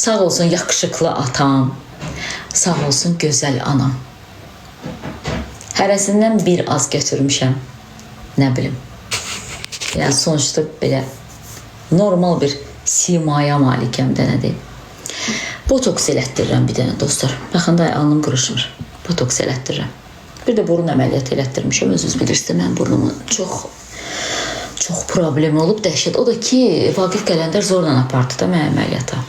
Sağ olsun yakışıklı atam. Sağ olsun gözəl anam. Hərəsindən bir az götürmüşəm. Nə bilim. Yəni sonuçta belə normal bir simaya malikəm də nə deyim. Botoks elətdirirəm bir dənə dostlar. Baxın da alnım qırışmır. Botoks elətdirirəm. Bir də burun əməliyyatı elətdirmişəm. Özünüz bilirsiniz, mən burnumun çox problem olub, dəhşət. O da ki, Vaqif Qələndər zorla apardı da mən əməliyyata.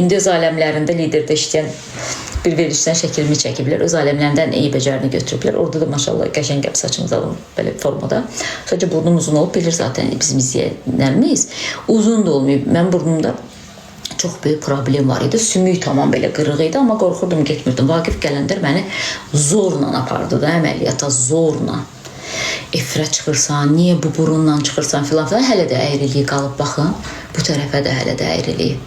İndi öz aləmlərində liderdə işləyən bir verilişdən şəkilimi çəkiblər. Öz aləmlərindən iyi becərini götürüblər. Orada da maşallah qəşəng gəp saçımız alınır belə formada. Sadəcə burnum uzun olub, bilir zaten bizim izləyənlərimiz. Uzun da olmayıb. Mən burnumda çox böyük problem var idi. Sümük tamam belə qırıq idi, amma qorxurdum, getmirdim. Vaqif Qələndər məni zorla apardı da əməliyyata, zorla. Efirə çıxırsan, niyə bu burundan çıxırsan filan filan. Hələ də əyriliyi qalıb, baxın. Bu tərəfə də hələ də əyriliyi.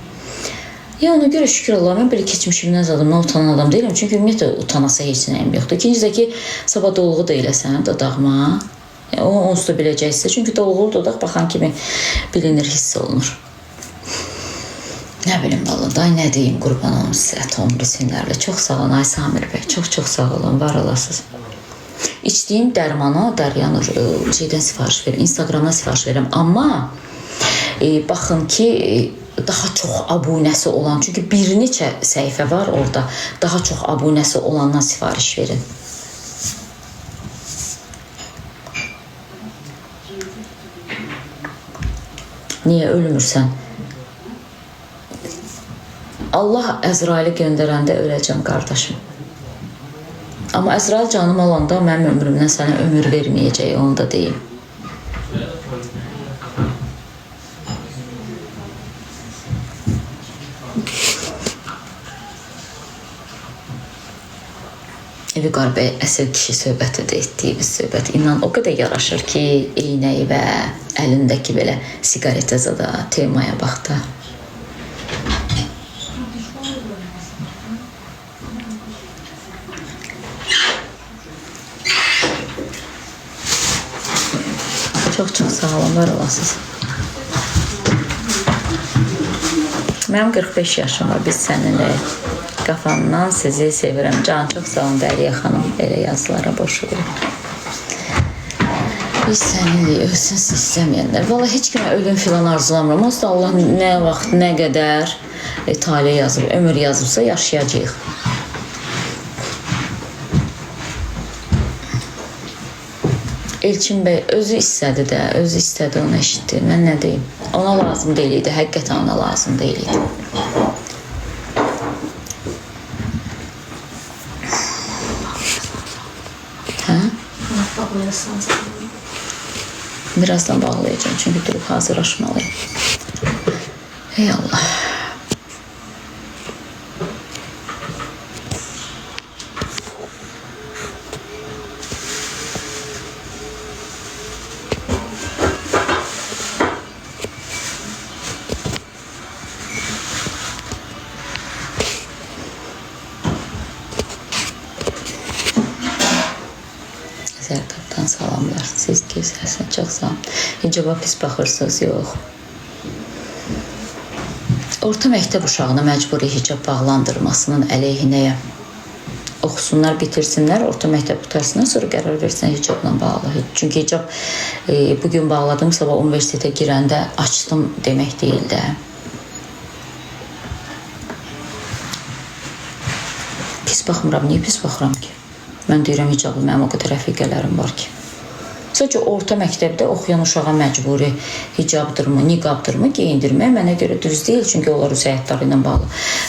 Ya ona görə şükür Allah, mən belə keçmişimdən zadımdan utanan adam deyiləm. Çünki ümumiyyətlə utanasa heç nəyim yoxdur. İkincisi də ki, sabah dolğu da eləsəm dodağıma, onu onsuz da biləcəksə. Çünki dolğulu dodaq baxan kimi bilinir, hiss olunur. Nə bilim valla, day nə deyim, qurban olun sizə, ton bilsinlərlə. Çox sağ olun, Ay Samir bəy, çox sağ olun, var olasınız. İçdiyim dərmana Dəryanur şeydən sifariş verirəm, Instagramdan sifariş verirəm. Amma baxın ki, daha çox abunəsi olan, çünki bir neçə səhifə var orada, daha çox abunəsi olandan sifariş verin. Niyə ölmürsən? Allah Əzraili göndərəndə öləcəm qardaşım. Amma Əzrail canım olanda mənim ömrümdən sənə ömür verməyəcək, onu da deyim. Vüqar bəy əsl kişi söhbəti də etdiyimiz söhbət inan o qədər yaraşır ki, eynəyi və əlindəki belə siqaretə zada temaya bax da. Çox sağ olun, var olasınız. Mənim 45 yaşım var, biz səninlə qafandan sizi sevirəm. Can, çox sağ olun Dəriyə xanım, belə yazılara boş verin. Biz səninlə ölsün istəməyənlər. Valla heç kimə ölüm filan arzulamıram. Onsuz Allah nə vaxt, nə qədər talih yazıb, ömür yazıbsa yaşayacağıq. Elçin bəy özü istədi də, özü istədi, onu eşitdi. Mən nə deyim? Ona lazım deyil idi, həqiqətən ona lazım deyil idi. Birazdan bağlayacağım çünkü durup hazırlaşmalıyım. Ey Allah. Zərqabdan salamlar. Siz gözəlsiniz, çox sağ olun. Hicaba pis baxırsınız, yox. Orta məktəb uşağına məcburi hicab bağlandırmasının əleyhinəyəm. Oxusunlar, bitirsinlər, orta məktəb qutarsından sonra qərar versin hicabla bağlı. Çünki hicab bugün bağladım, sabah universitetə girəndə açdım demək deyil də. Pis baxmıram, niyə pis baxıram ki? Mən deyirəm hicablı, mənim o qədər rəfiqələrim var ki. Sadəcə orta məktəbdə oxuyan uşağa məcburi hicabdırmı, niqabdırmı geyindirmək mənə görə düz deyil. Çünki onlar öz həyatları ilə bağlı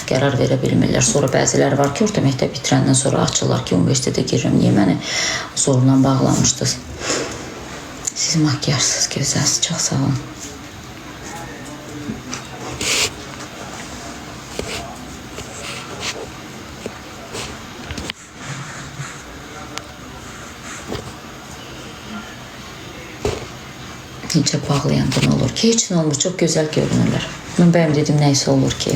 qərar verə bilmirlər. Sonra bəziləri var ki, orta məktəb bitirəndən sonra açırlar ki, universitetə girirəm. Niyə məni zorla bağlamışdınız? Siz makyajsız gözəlsiniz, çox sağ olun. Hicab bağlayanda nə olur ki? Heç nə olmur, çox gözəl görünürlər. Mən bəyəm dedim, nəysə olur ki.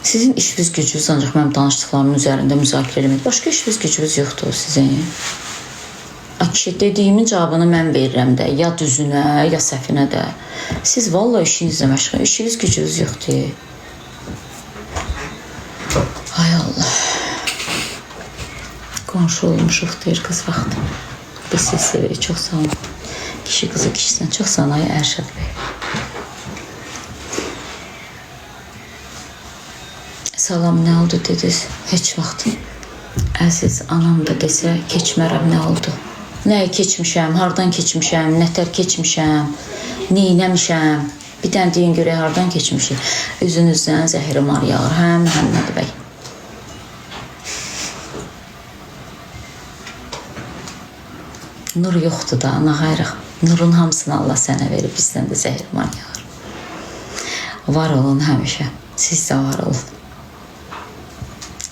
Sizin işiniz gücünüz ancaq mənim danışdıqlarımın üzərində müzakirə eləmək. Başqa işiniz gücünüz yoxdur sizin. Kişi dediyimin cavabını mən verirəm də, ya düzünə, ya səhvinə də. Siz vallahi işinizlə məşğul, işiniz gücünüz yoxdur. Ay Allah. Qonşu olmuşuq deyir qız vaxtı. Biz siz sevirik, çox sağ olun. Kişi qızı kişisən, çox sağ olun ay Ərşad bəy. Salam, nə oldu dediniz? Heç vaxt. Əziz anam da desə, keçmərəm nə oldu? Nəyi keçmişəm, hardan keçmişəm, nətər keçmişəm, neynəmişəm? Bir dənə deyin görək, hardan keçmişim? Üzünüzdən zəhri mar yağır, hə Məhəmməd bəy? Nur yoxdur da, ana xayrıq. Nurun hamısını Allah sənə verib, bizdən də zəhri mar yağır. Var olun həmişə, siz də var olun.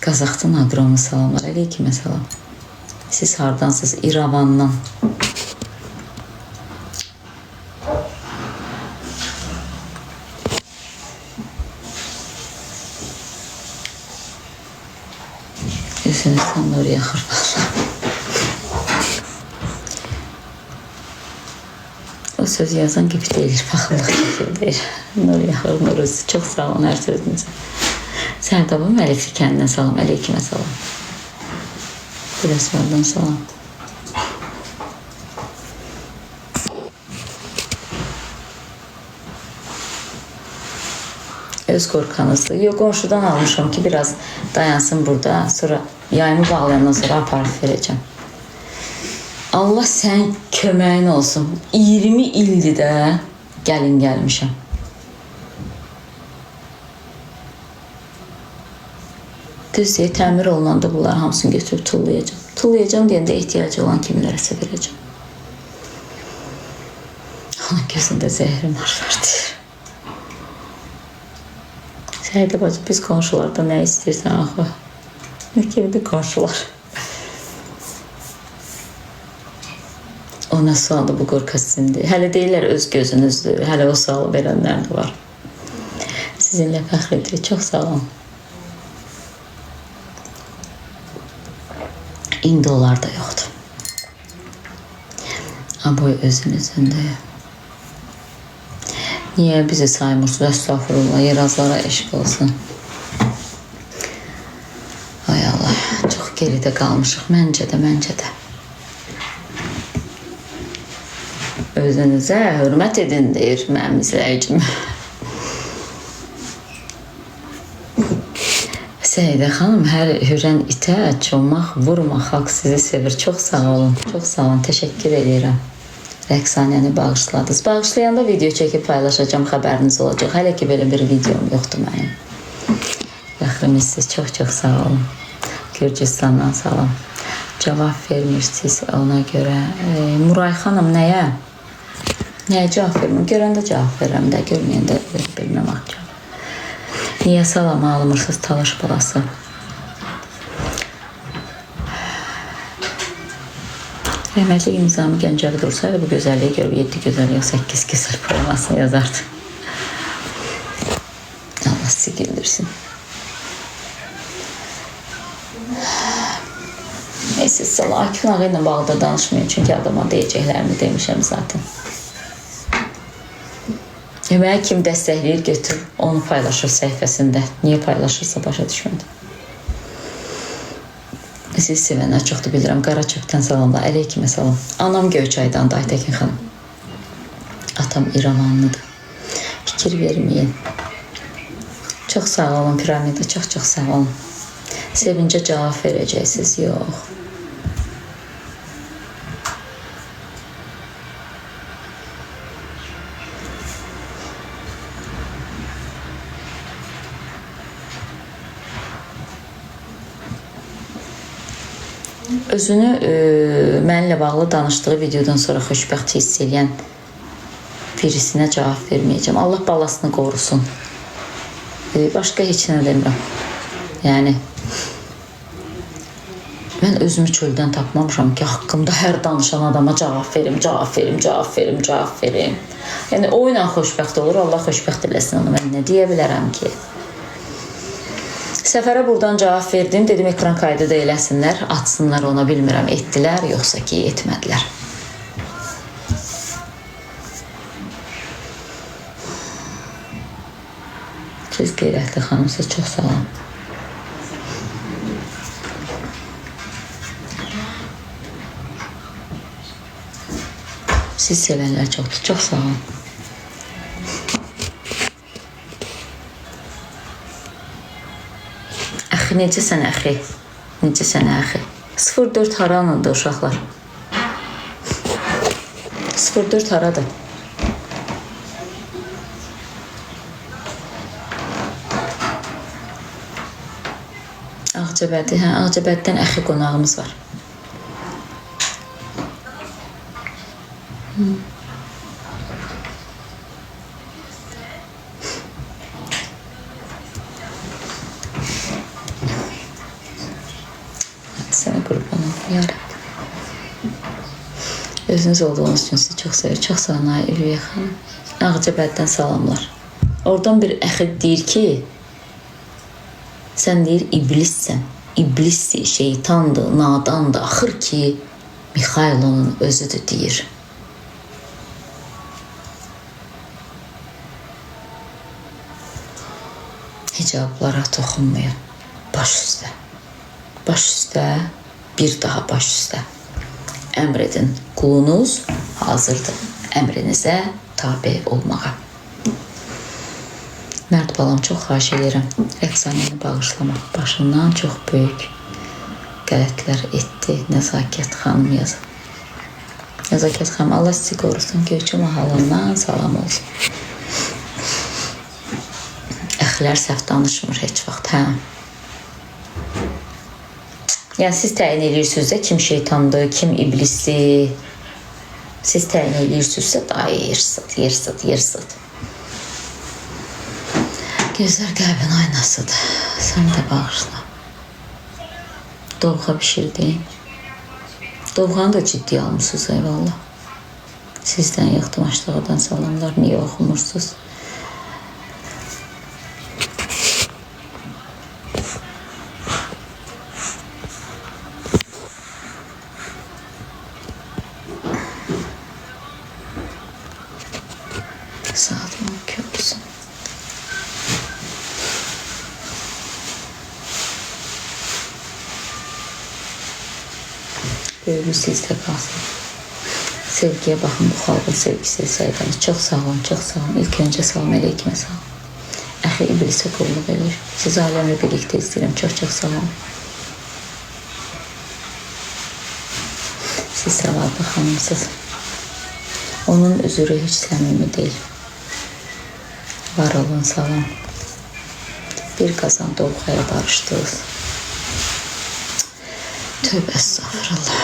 Qazaxdan aqromu salamlar, əleykümə salam. Siz hardansınız? İrəvandan. Üzünüzdən nur yaxır valla. O söz yazan gibi deyir, baxımlıq kefir deyir. Nur yaxır, nur üzü. Çox sağ olun hər sözünüzə. Sərdaba Məlikli kəndindən salam, əleykümə salam. Biləsvardan salam. Öz qorxanızdır. Yox, qonşudan almışam ki, biraz dayansın burada. Sonra yayımı bağlayandan sonra aparıb verəcəm. Allah sənin köməyin olsun. 20 ildir də gəlin gəlmişəm. Düz deyir, təmir olunanda bunlar hamısını götürüb tullayacam. Tullayacam deyəndə ehtiyacı olan kimlərəsə verəcəm. Onun gözündə zəhrim var deyir. Səydə bacı, biz qonşularda nə istəyirsən axı? Nə kimidir qonşular? O nə sualdır, bu qorxa sizindir. Hələ deyirlər öz gözünüzdür. Hələ o sualı verənlər də var. Sizinlə fəxr edirik. Çox sağ olun. İndi onlar da yoxdur. Aboy özünüzündə. Niyə bizi saymırsınız? Əstağfurullah, yerazlara eşq olsun. Ay Allah, çox geridə qalmışıq. Məncə də. Özünüzə hörmət edin, deyir mənim izləyicim. Səidə xanım, hər hürən itə çomaq, vurma, xalq sizi sevir. Çox sağ olun, çox sağ olun. Təşəkkür edirəm. Rəqsanəni bağışladınız. Bağışlayanda video çəkib paylaşacağım, xəbəriniz olacaq. Hələ ki, belə bir videom yoxdur mənim. Fəxrimiz siz çox sağ olun. Gürcüstandan salam. Cavab vermirsiniz ona görə. Muray xanım, nəyə? Nəyə cavab vermir? Görəndə cavab verəm də, görməyəndə bilməm axı. Niyə salamı almırsınız talaş balası? Rəhmətli imzamı Gəncəvi dursaydı bu gözəlliyə görə 7 gözəlliyə 8 gözəl poemasını yazardı. Allah sizi güldürsün. Neyse, Akif Nağı ilə bağda danışmayın, çünki adama deyəcəklərimi demişəm zaten. Yeməyə kim dəstəkləyir, götür, onu paylaşır səhifəsində. Niyə paylaşırsa başa düşmədim. Siz sevənlər çoxdur bilirəm. Qaraçökdən salamlar, əleykümə salam. Anam Göyçaydan da Aytəkin xanım. Atam İrəvanlıdır. Fikir verməyin. Çox sağ olun piramida, çox sağ olun. Sevincə cavab verəcəksiniz, yox. Özünü mənimlə bağlı danışdığı videodan sonra xoşbəxt hiss edən birisinə cavab verməyəcəm. Allah balasını qorusun. Başqa heç nə demirəm. Yəni, mən özümü çöldən tapmamışam ki, haqqımda hər danışan adama cavab verim. Yəni, o ilə xoşbəxt olur, Allah xoşbəxt eləsin onu. Mən nə deyə bilərəm ki? Səfərə buradan cavab verdim. Dedim ekran kaydı da eləsinlər. Açsınlar ona, bilmirəm etdilər yoxsa ki etmədilər. Siz qeyrətli xanımsınız. Çox sağ olun. Siz sevənlər çoxdur. Çox sağ olun. Əxi, necəsən əxi? Necəsən əxi? 04 haranındır uşaqlar? 04 haradır? Ağcabədi, hə, Ağcabəddən əxi qonağımız var. Sənə qurban olum, yarabbim. Özünüz olduğunuz üçün sizi çox sevir. Çox sağ olun, Ülviyə xanım. Ağcabəddən salamlar. Oradan bir əxi deyir ki, sən deyir iblissən. İblisdir, şeytandır, nadandır. Axır ki, Mixailonun özüdür deyir. Hicablara toxunmayın. Baş üstə. Baş üstə, bir daha baş üstə. Əmr edin, qulunuz hazırdır əmrinizə tabi olmağa. Mərd balam, çox xahiş edirəm. Rəqsanəni bağışlamaq başından çox böyük qələtlər etdi. Nəzakət xanım yazır. Nəzakət xanım, Allah sizi qorusun. Göyçü mahalından salam olsun. Əxilər səhv danışmır heç vaxt, hə? Yəni, siz təyin edirsiniz də kim şeytandır, kim iblisdir. Siz təyin edirsinizsə, yırsıd. Gözlər qəlbin aynasıdır. Sən də bağışla. Dovğa bişirdin. Dovğanı da ciddi almışsınız, eyvallah. Sizdən yıxdım aşağıdan salamlar. Niyə oxumursunuz? Saat 12 olsun. Böyülü sizdə qalsın. Sevgiyə baxın, bu xalqın sevgisi səydəniz. Çox sağ olun, çox sağ olun. İlk öncə salam əleykümə sağ olun. Əxi iblisə qulluq edir. Siz aləmlə birlikdə istəyirəm. Çox sağ olun. Siz savadlı xanımsınız. Onun üzürü heç səmimi deyil. Var olun, salam. Bir qazan Dovğaya barışdınız. Tövbə estağfurullah.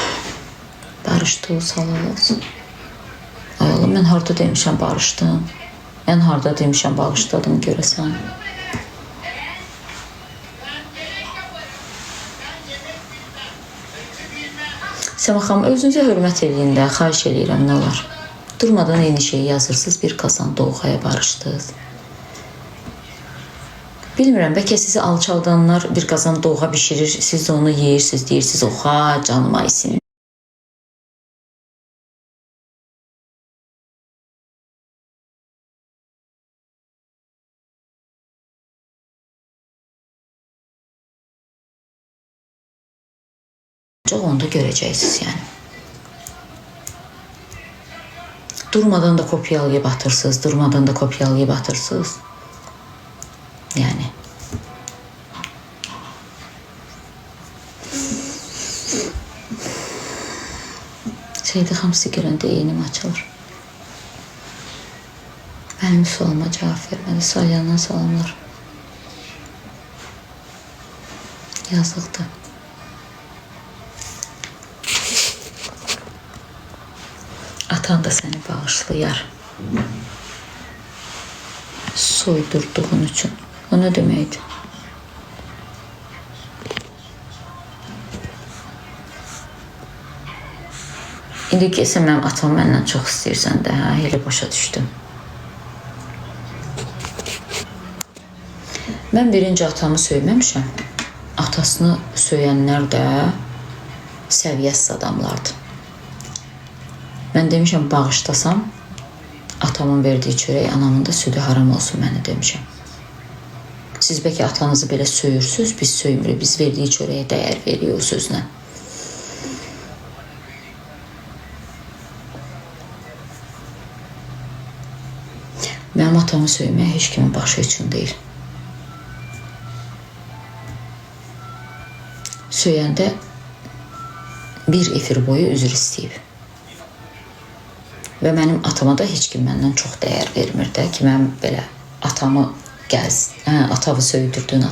Barışdınız, halal olsun. Ay oğlum, mən harada demişəm barışdım? Mən harada demişəm bağışladım görəsən? Səma xanım, özünüzə hörmət eləyin də, xahiş eləyirəm, nə olar? Durmadan eyni şeyi yazırsınız, bir qazan Dovğaya barışdınız. Bilmirəm, bəlkə sizi alçaldanlar bir qazan Dovğa bişirir, siz də onu yeyirsiniz, deyirsiniz, oxa, canıma isin. Onu da görəcəksiniz, yəni. Durmadan da kopyalayıb atırsınız, durmadan da kopyalayıb atırsınız. Yəni. Seydi Xamsi görəndə eynim açılır. Mənim sualıma cavab vermədi. Salyandan salamlar. Yazıqdır. Atan da səni bağışlayar. Soydurduğun üçün. O nə deməkdir? İndi kesin mənim atam məndən çox istəyirsən də, hə, elə başa düşdüm. Mən birinci atamı söyməmişəm. Atasını söyənlər də səviyyəsiz adamlardır. Mən demişəm, bağışlasam, atamın verdiyi çörək, anamın da südü haram olsun mənə demişəm. Siz bəlkə atanızı belə söyürsünüz, biz söymürük, biz verdiyi çörəyə dəyər veriyor o sözlə. Mənim atamı söyməyə heç kimin başı üçün deyil. Söyəndə bir efir boyu üzr istəyib. Və mənim atama da heç kim məndən çox dəyər vermir də ki, mən belə atamı atavı söydürdün.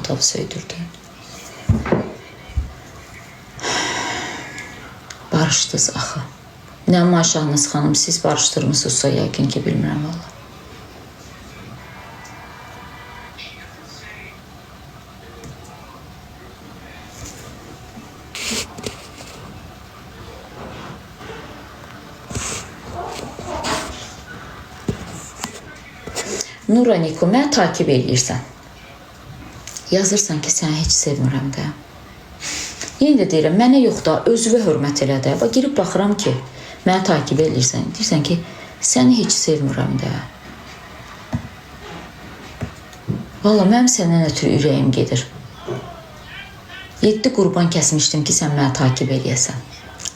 Barışdınız axı. Nə maşallah xanım, siz barışdırmısınızsa yəqin ki, bilmirəm valla. Nura Niko, məni takip edirsən. Yazırsan ki, səni heç sevmirəm də. Yenə də deyirəm, mənə yox da, özünə hörmət elə də. Girib baxıram ki, məni takip edirsən. Deyirsən ki, səni heç sevmirəm də. Valla, mənim səndən ötürü ürəyim gedir. 7 qurban kəsmişdim ki, sən məni takip edəsən.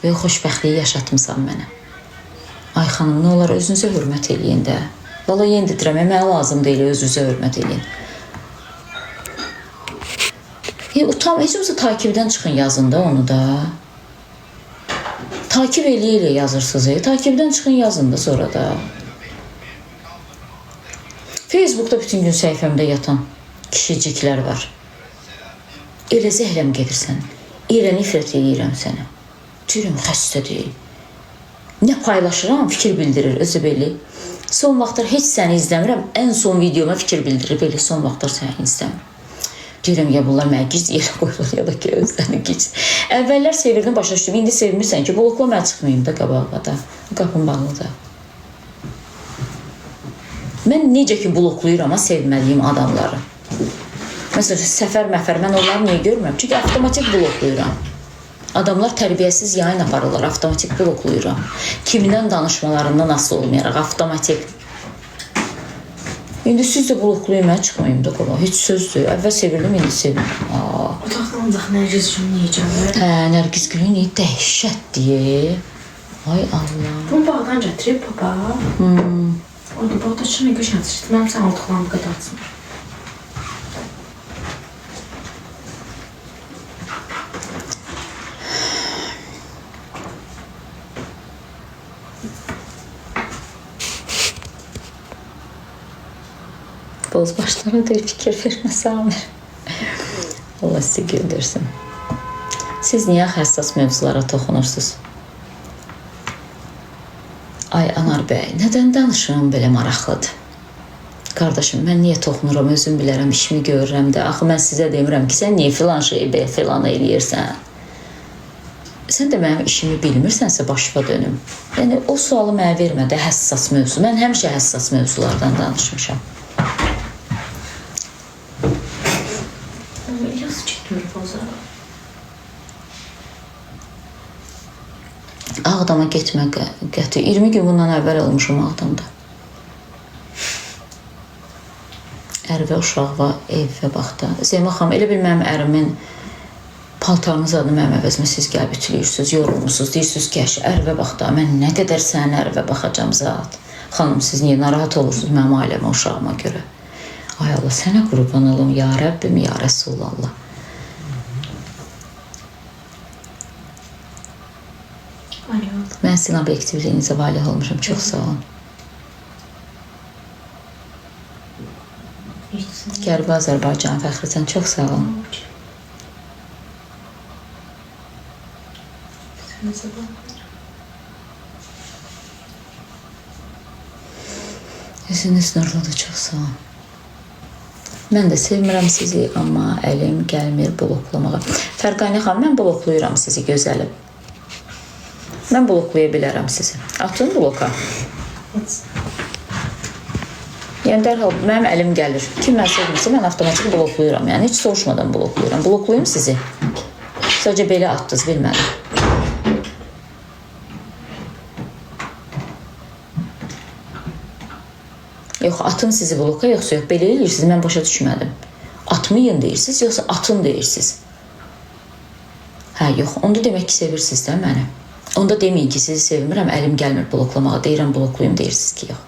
Və xoşbəxtliyi yaşatmısan mənə. Ay xanım, nə olar, özünüzə hörmət eləyin də. Valla, yenə də deyirəm, mənə lazım deyil, özünüzə hörmət eləyin. Utam, heç olsa takibdən çıxın yazın da onu da. Takip eləyə yazırsınız, takibdən çıxın yazın da sonra da. Facebookda bütün gün səhifəmdə yatan kişiciklər var. Elə zəhləm gedirsən, elə nifrət eləyirəm sənə. Deyirəm, xəstə deyil. Nə paylaşıram, fikir bildirir, özü belli. Son vaxtlar heç səni izləmirəm, ən son videoma fikir bildirir, belə son vaxtlar səni izləmirəm. Deyirəm, ya bunlar mənə gic yerə qoyulur, ya da ki, özlərini gic. Əvvəllər sevirdim, başa düşdüm, indi sevmirsən ki, blokla mən çıxmayayım da qabağa da, qapım bağlı da. Mən necə ki blokluyuram, sevmədiyim adamları. Məsələn, səfər-məfər, mən onları niyə görmürəm? Çünki avtomatik blokluyuram. Adamlar tərbiyəsiz yayın aparırlar, avtomatik blokluyuram. Kiminlə danışmalarından asılı olmayaraq, avtomatik. İndi siz də blokluyum, mən çıxmayayım da qaba. Heç sözdür. Əvvəl sevirdim, indi sevirdim. Otaqda ancaq Nərgiz gülünü yiyəcəm. Hə, Nərgiz gülünü dəhşətdir. Ay Allah. Bunu bağdan gətirib, baba. Orada bağda çıxın, nə qəşən çıxdı. Mənim sən aldıqlarımı qədər açmır. Bozbaşlara da fikir vermə Samir. Allah sizi güldürsün. Siz niyə həssas mövzulara toxunursunuz? Ay Anar bəy, nədən danışıram belə maraqlıdır? Qardaşım, mən niyə toxunuram, özüm bilərəm, işimi görürəm də. Axı, mən sizə demirəm ki, sən niyə filan şeyi belə filan eləyirsən? Sən də mənim işimi bilmirsənsə başıma dönüm. Yəni, o sualı mənə vermə də həssas mövzu. Mən həmişə həssas mövzulardan danışmışam. Ağdama getmə qəti. 20 gün bundan əvvəl olmuşum Ağdamda. Ərvə, uşaqva, ev və baxda. Zeynə xanım, elə bil mənim ərimin paltarınız adını mənim əvəzimə siz gəlib ütülüyorsunuz, yorulmuşsunuz, deyirsiniz ki, ərvə baxda, mən nə qədər sənin ərvə baxacam zat. Xanım, siz niyə narahat olursunuz mənim ailəmə, uşağıma görə? Ay Allah, sənə qurban olum, ya Rəbbim, ya Rəsulallah. Mən sizin obyektivliyinizə valih olmuşum. Çox sağ olun. Qərbi Azərbaycan Fəxricən, çox sağ olun. Üzünüz nurludur, çox sağ olun. Mən də sevmirəm sizi, amma əlim gəlmir bloklamağa. Fərqani xanım, mən blokluyuram sizi, gözəlim. Mən bloklaya bilərəm sizi. Atın bloka. Yəni dərhal mənim əlim gəlir. Kim mən sevmirsə mən avtomatik bloklayıram. Yəni heç soruşmadan bloklayıram. Bloklayım sizi. Sadəcə belə atdınız, bilmədim. Yox, atın sizi bloka, yoxsa yox, belə eləyirsiniz, mən başa düşmədim. Atmayın deyirsiniz, yoxsa atın deyirsiniz. Hə, yox, onda demək ki, sevirsiniz də məni. Onda deməyin ki, sizi sevmirəm, əlim gəlmir bloklamağa, deyirəm bloklayım, deyirsiniz ki, yox.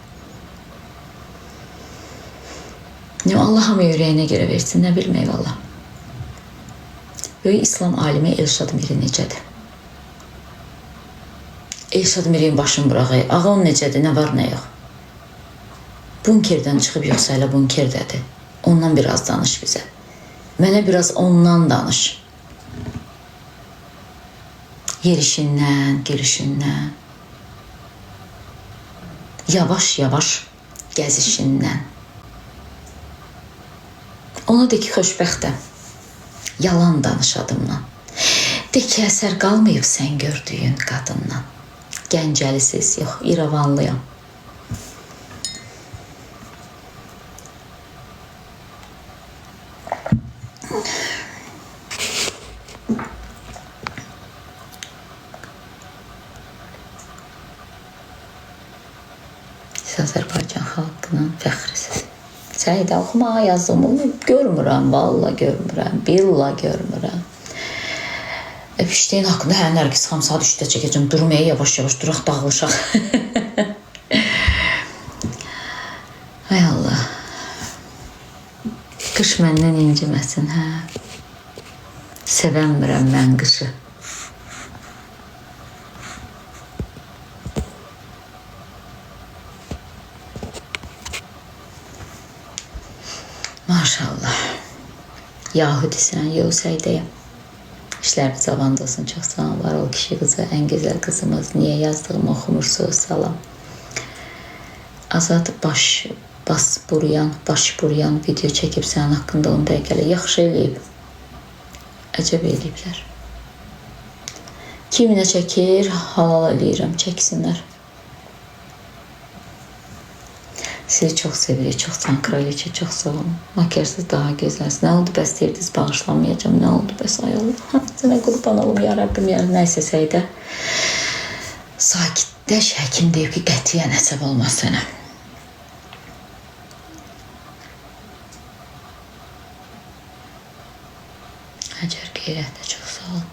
Allah hamı ürəyinə görə versin, nə bilmək valla. Böyük İslam alimi Elşad Miri necədir? Elşad Miri'nin başını bırağı, ağam necədir, nə var, nə yox? Bunkerdən çıxıb yoxsa elə bunkerdədir. Ondan biraz danış bizə. Mənə biraz ondan danış. Yerişindən, girişindən. Yavaş-yavaş gəzişindən. Ona de ki, xoşbəxtəm. Yalan danış adımdan. De ki, əsər qalmayıb sən gördüyün qadından. Gəncəlisiz, yox, İrəvanlıyam. Azərbaycan xalqının fəxrisiz. Səidə oxumağa yazdığımı görmürəm, valla görmürəm, billa görmürəm. Öpüşdüyün haqqında hə, Nərgiz xanım saat 3-də çəkəcəm. Durmaya yavaş-yavaş duraq, dağılışaq. Ay Allah. Qış məndən inciməsin, hə. Sevənmirəm mən qışı. Maşallah. Yahudisən, yox Səidəyəm. İşlər zavanda olsun, çox sağ ol. Var ol kişi qızı, ən gözəl qızımız. Niyə yazdığımı oxumursunuz, salam. Azad baş buruyan video çəkib sənin haqqında 10 dəqiqələ. Yaxşı eləyib. Əcəb eləyiblər. Kiminə çəkir, halal eləyirəm, çəksinlər. Sizi çox sevirik, çox can kraliçə, çox sağ olun. Makyajsız daha gözəlsiniz. Nə oldu bəs deyirdiniz, bağışlamayacağım. Nə oldu bəs ay Allah. Sənə qurban olum ya Rəbbim ya. Nəysə Səidə. Sakitləş, həkim deyib ki, qətiyyən əsəb olmaz sənə. Həcər qeyrətlə çox sağ olun.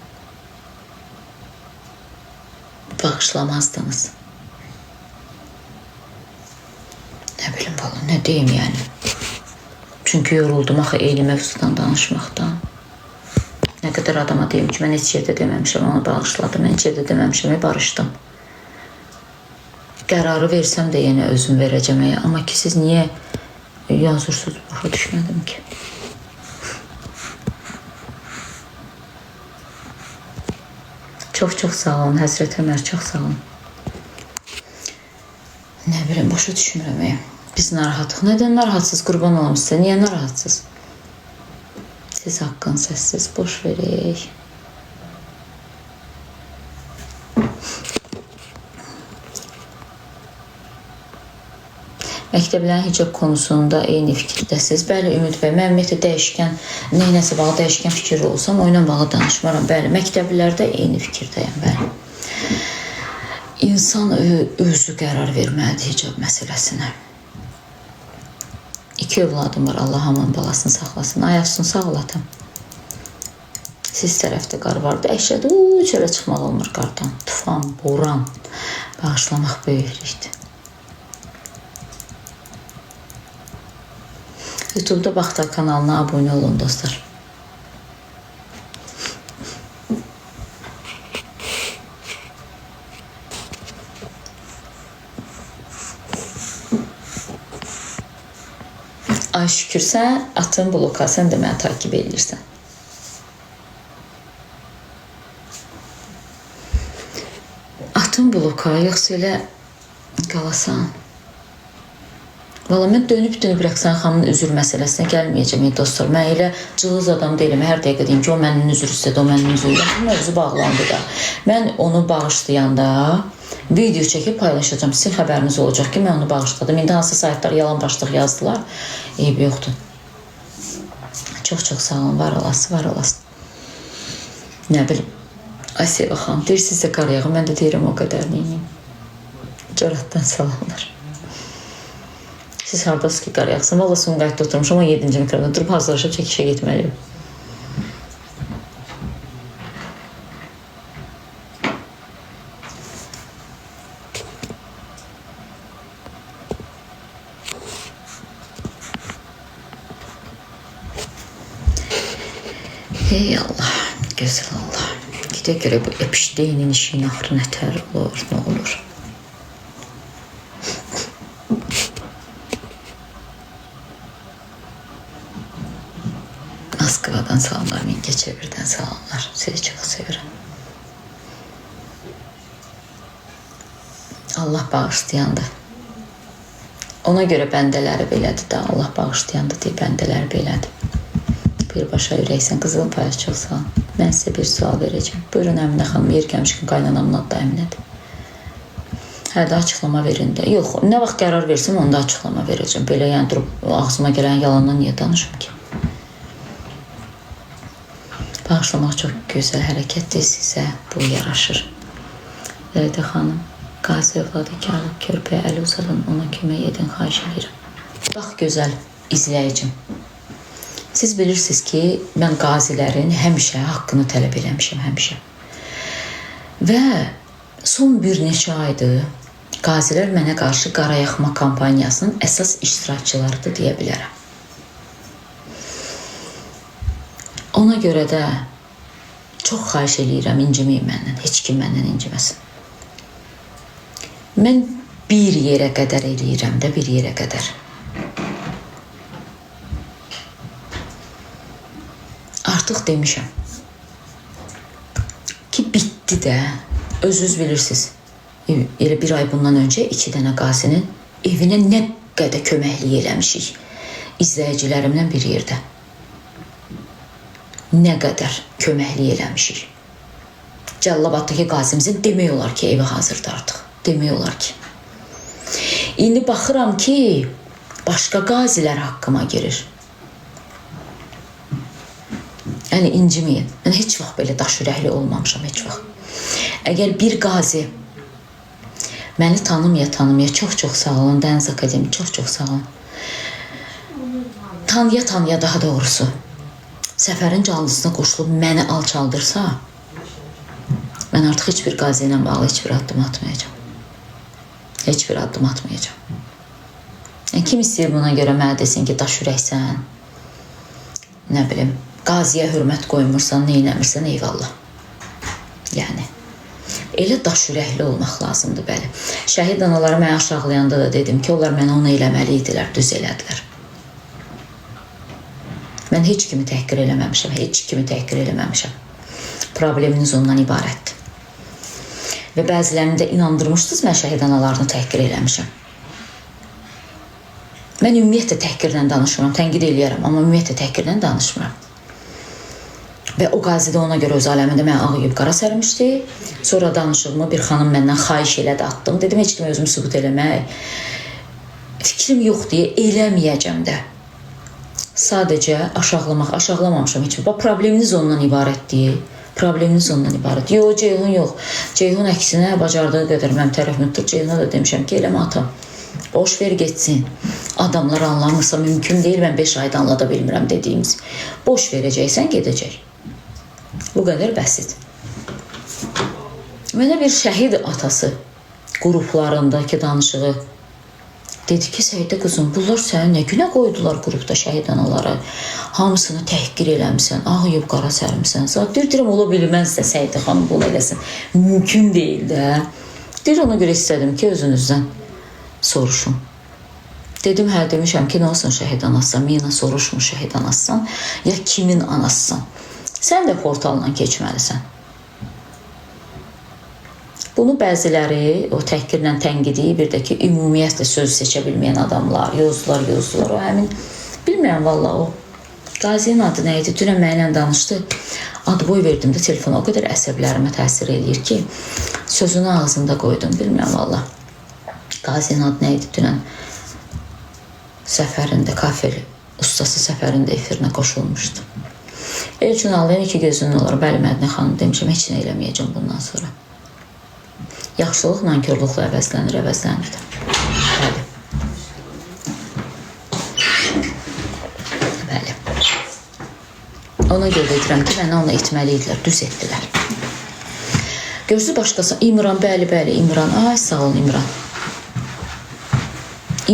Bağışlamazdınız. Nə bilim valla, nə deyim yəni. Çünki yoruldum axı eyni mövzudan danışmaqdan. Nə qədər adama deyim ki, mən heç yerdə deməmişəm, onu bağışladım. Mən heç yerdə deməmişəm, barışdım. Qərarı versəm də yenə özüm verəcəm. Amma ki, siz niyə yazırsınız, başa düşmədim ki. Çox-çox sağ olun, Həzrət Ömər, çox sağ olun. Nə bilim, başa düşmürəm. Biz narahatıq. Nədən narahatsız, qurban olum sizə? Niyə narahatsız? Siz haqqın səssiz, boş verək. Məktəblərin hicab konusunda eyni fikirdəsiniz. Bəli, Ümid bəy, mən ümumiyyətlə dəyişkən, neynəsə bağlı dəyişkən fikirli olsam, oyla bağlı danışmaram. Bəli, məktəblilərdə eyni fikirdəyəm, bəli. İnsan özü qərar verməlidir hicab məsələsinə. 2 övladım var, Allah hamının balasını saxlasın. Ayasın, sağ ol atam. Siz tərəfdə qar vardı, əşyədə çölə çıxmaq olmur qardan. Tufan, boran, bağışlamaq böyüklükdür. YouTube'da Baxtar kanalına abunə olun dostlar. Ay şükür sən atın bloka, sən də məni takip edirsən. Atın bloka, yoxsa elə qalasan. Valla mən dönüb Rəqsan xanımın üzr məsələsinə gəlməyəcəm dostlar. Mən elə cılız adam deyiləm. Hər dəqiqə deyim ki, o mənim üzr istədi, o mənim üzr istədi. Bu mövzu bağlandı da. Mən onu bağışlayanda video çəkib paylaşacağım. Sizin xəbəriniz olacaq ki, mən onu bağışladım. İndi hansı saytlar yalan başlıq yazdılar. Eybi yoxdur. Çox-çox sağ olun, var olasın, var olasın. Nə bilim. Ay Seva xanım, deyirsiniz də qarayağı, mən də deyirəm o qədər neyim. Cəratdan salamlar. Siz hardasınız ki qarayaqsın? Valla Sumqayıtda oturmuşam, 17-ci mikrofona durub hazırlaşıb çəkişə getməliyim. Ey Allah, gözəl Allah. Gidə görə bu Epstein'in işinin axırı nətər olur, nə olur? Moskvadan salamlar, Mingəçevirdən salamlar. Sizi çox sevirəm. Allah bağışlayandır. Ona görə bəndələri belədir də, Allah bağışlayandır deyə bəndələri belədir. Birbaşa ürəksən, qızıl payız çox sağ olun. Mən sizə bir sual verəcəm. Buyurun Əminə xanım, yer gəlmişkən qaynanamın adı da Əminədir. Hər də açıqlama verin də. Yox, nə vaxt qərar versəm, onda açıqlama verəcəm. Belə yəni durub ağzıma gələn yalandan niyə danışım ki? Bağışlamaq çox gözəl hərəkətdir, sizə bu yaraşır. Rədə xanım, qazi övladı karlıq körpəyə əl uzadın, ona kömək edin, xahiş edirəm. Bax, gözəl izləyicim. Siz bilirsiniz ki, mən qazilərin həmişə haqqını tələb eləmişəm, həmişə. Və son bir neçə aydır qazilər mənə qarşı qarayaxma kampaniyasının əsas iştirakçılarıdır deyə bilərəm. Ona görə də çox xahiş eləyirəm, inciməyin məndən, heç kim məndən inciməsin. Mən bir yerə qədər eləyirəm də, bir yerə qədər. Artıq demişəm ki, bitdi də, özünüz bilirsiniz. Elə bir ay bundan öncə 2 dənə qazinin evinə nə qədər köməklik eləmişik izləyicilərimlə bir yerdə. Nə qədər köməklik eləmişik. Cəllabaddakı qazimizin demək olar ki, evi hazırdır artıq. Demək olar ki. İndi baxıram ki, başqa qazilər haqqıma girir. Yəni, inciməyin. Mən heç vaxt belə daş ürəkli olmamışam, heç vaxt. Əgər bir qazi məni tanımaya, çox-çox sağ olun, Dəniz Akademi, çox-çox sağ olun. Tanıya daha doğrusu, Səfərin canlısına qoşulub məni alçaldırsa, mən artıq heç bir qazi ilə bağlı heç bir addım atmayacağam. Heç bir addım atmayacağam. Yəni, kim istəyir buna görə mənə desin ki, daş ürəksən, nə bilim, qaziyə hörmət qoymursan, neynəmirsən, eyvallah. Yəni, elə daş ürəkli olmaq lazımdır, bəli. Şəhid anaları mənə aşağılayanda da dedim ki, onlar mənə onu eləməli idilər, düz elədilər. Mən heç kimi təhqir eləməmişəm, heç kimi təhqir eləməmişəm. Probleminiz ondan ibarətdir. Və bəzilərini də inandırmışdınız, mən şəhid analarını təhqir eləmişəm. Mən ümumiyyətlə təhqirlə danışmıram, tənqid eləyərəm, amma ümumiyyətlə təhqirlə danışmıram. Və o qazi də ona görə öz aləmində mənə ağ yub qara sərmişdi. Sonra danışığımı bir xanım məndən xahiş elədi, atdım. Dedim, heç kimi özümü sübut eləmək. Fikrim yox deyə eləməyəcəm də. Sadəcə aşağılamamışam heç bir. Probleminiz ondan ibarətdir. Probleminiz ondan ibarət. Yox, Ceyhun yox. Ceyhun əksinə bacardığı qədər mənim tərəfimi tutub. Ceyhuna da demişəm ki, eləmə atam. Boş ver getsin. Adamlar anlamırsa mümkün deyil, mən 5 ayda anlada bilmirəm dediyimiz. Boş verəcəksən, gedəcək. Bu qədər bəsit. Mənə bir şəhid atası qruplarındakı danışığı dedi ki, Səidə qızım, bunlar səni nə günə qoydular qrupda şəhid anaları? Hamısını təhqir eləmişsən, ağ yub qara sərmişsən. Deyirəm, ola bilməz də Səidə xanım bunu eləsin. Mümkün deyil də. Deyir, ona görə istədim ki, özünüzdən soruşun. Dedim, hə, demişəm ki, nə olsun şəhid anasısan, mina soruşmur şəhid anasısan, ya kimin anasısan? Sən də portalla keçməlisən. Bunu bəziləri o təhqirlə tənqidi, bir də ki, ümumiyyətlə söz seçə bilməyən adamlar, yozdular, o həmin, bilmirəm valla o. Qazinin adı nə idi? Dünən mənlə danışdı. Ad boy verdim də telefona o qədər əsəblərimə təsir eləyir ki, sözünü ağzında qoydum, bilmirəm valla. Qazinin adı nə idi dünən? Səfərində, kafel ustası Səfərində efirinə qoşulmuşdu. Elçin Ağlayan iki gözünün olur. Bəli, Mədinə xanım demişəm, heç nə eləməyəcəm bundan sonra. Yaxşılıq nankörlüklə əvəzlənir də. Bəli. Bəli. Ona görə edirəm ki, mənə onu etməli idilər, düz etdilər. Gözü başqası, İmran, bəli, İmran. Ay, sağ olun İmran.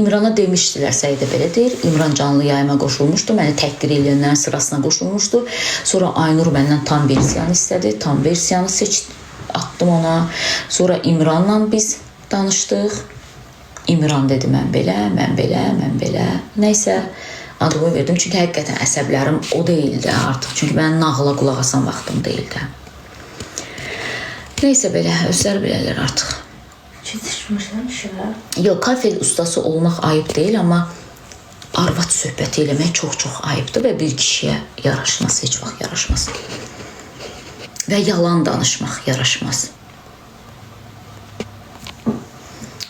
İmrana demişdilər, Səidə belə deyir, İmran canlı yayıma qoşulmuşdu, məni təhqir edənlərin sırasına qoşulmuşdu. Sonra Aynur məndən tam versiyanı istədi, tam versiyanı attım ona. Sonra İmranla biz danışdıq. İmran dedi, mən belə. Nəysə, adımı verdim, çünki həqiqətən əsəblərim o deyildi artıq. Çünki mənim nağıla qulaq asan vaxtım deyildi. Nəysə belə, özləri bilərlər artıq. Çetişmişlər işlər. Yox, kafel ustası olmaq ayıb deyil, amma arvad söhbəti eləmək çox-çox ayıbdır və bir kişiyə yaraşmaz, heç vaxt yaraşmaz. Və yalan danışmaq yaraşmaz.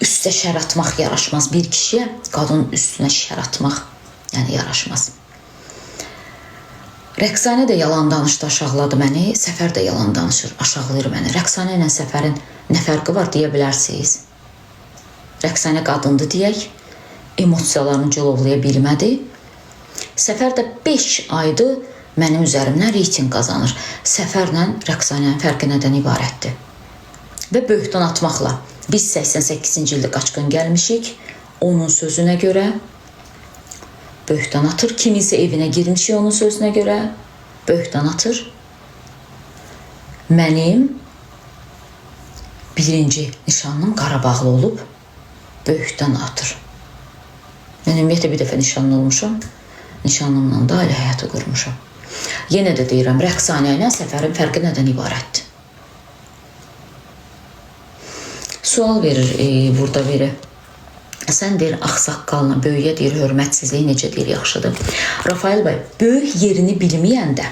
Üstə şər atmaq yaraşmaz. Bir kişiyə qadının üstünə şər atmaq yaraşmaz. Rəqsanə də yalan danışdı, aşağıladı məni. Səfər də yalan danışır, aşağılayır məni. Rəqsanə ilə Səfərin nə fərqi var deyə bilərsiniz. Rəqsanə qadındır deyək, emosiyalarını cılovlaya bilmədi. Səfər də 5 aydır mənim üzərimdən reyting qazanır. Səfərlə Rəqsanənin fərqi nədən ibarətdir? Və böhtan atmaqla. Biz 88-ci ildə qaçqın gəlmişik. Onun sözünə görə böhtan atır. Kiminsə evinə girmişik onun sözünə görə böhtan atır. Mənim birinci nişanlım Qarabağlı olub böhtan atır. Mən ümumiyyətlə bir dəfə nişanlı olmuşam. Nişanlımla da ailə həyatı qurmuşam. Yenə də deyirəm, Rəqsanə ilə Səfərin fərqi nədən ibarətdir? Sual verir burada biri. Sən deyir, ağsaqqalına, böyüyə deyir, hörmətsizliyi necə deyir, yaxşıdır. Rafael bəy, böyük yerini bilməyəndə,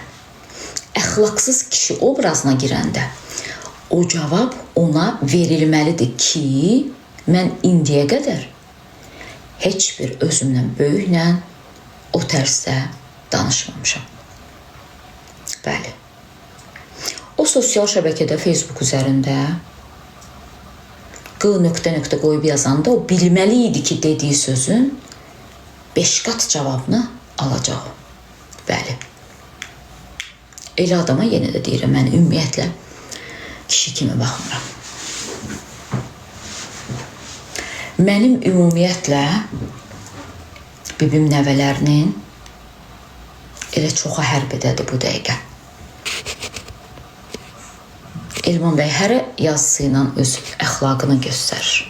əxlaqsız kişi obrazına girəndə o cavab ona verilməlidir ki, mən indiyə qədər heç bir özümdən böyüklə o tərzdə danışmamışam. Bəli. O sosial şəbəkədə, Facebook üzərində q.nöqtə qoyub yazanda o bilməli idi ki, dediyi sözün 5 qat cavabını alacaq. Bəli. Elə adama yenə də deyirəm, mən ümumiyyətlə kişi kimi baxmıram. Mənim ümumiyyətlə bibim nəvələrinin elə çoxa hərb edədir bu dəqiqə. Elman bəy hər yazısı ilə öz əxlaqını göstərir.